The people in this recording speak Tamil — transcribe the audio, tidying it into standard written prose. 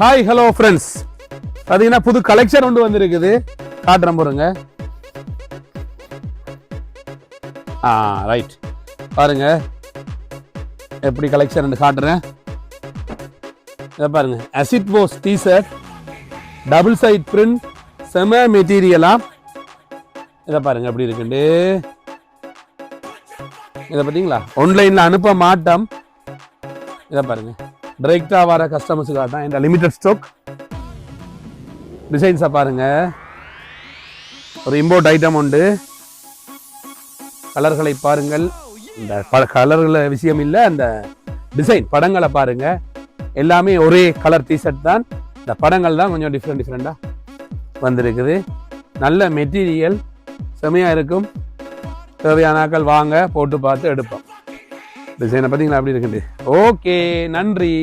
ஹாய் ஹலோ ஃப்ரெண்ட்ஸ், பார்த்தீங்கன்னா புது கலெக்ஷன் ஒன்று வந்திருக்குது, காட்டுறேன் பாருங்க. ரைட், பாருங்க எப்படி கலெக்ஷன் காட்டுறேன். இதை பாருங்க, acid wash tshirt, double side print, செம மெட்டீரியலா. இதை பாருங்க எப்படி இருக்குண்டு. இதை பார்த்தீங்களா, ஆன்லைனில் அனுப்ப மாட்டோம். இதை பாருங்க, டைரக்டா வர கஸ்டமர்ஸுக்காக தான் இந்த லிமிடெட் ஸ்டாக் டிசைன்ஸை பாருங்க. ஒரு இம்போர்ட் ஐட்டம் உண்டு. கலர்களை பாருங்கள். இந்த கலர்களை விஷயம் இல்லை, அந்த டிசைன் படங்களை பாருங்க. எல்லாமே ஒரே கலர் டிஷர்ட் தான். இந்த படங்கள் தான் கொஞ்சம் டிஃப்ரெண்டாக வந்திருக்குது. நல்ல மெட்டீரியல், செமையாக இருக்கும். தேவையானாக்கள் வாங்க, போட்டு பார்த்து எடுப்போம். டிசைனை பார்த்தீங்களா அப்படி இருக்குது. ஓகே, நன்றி.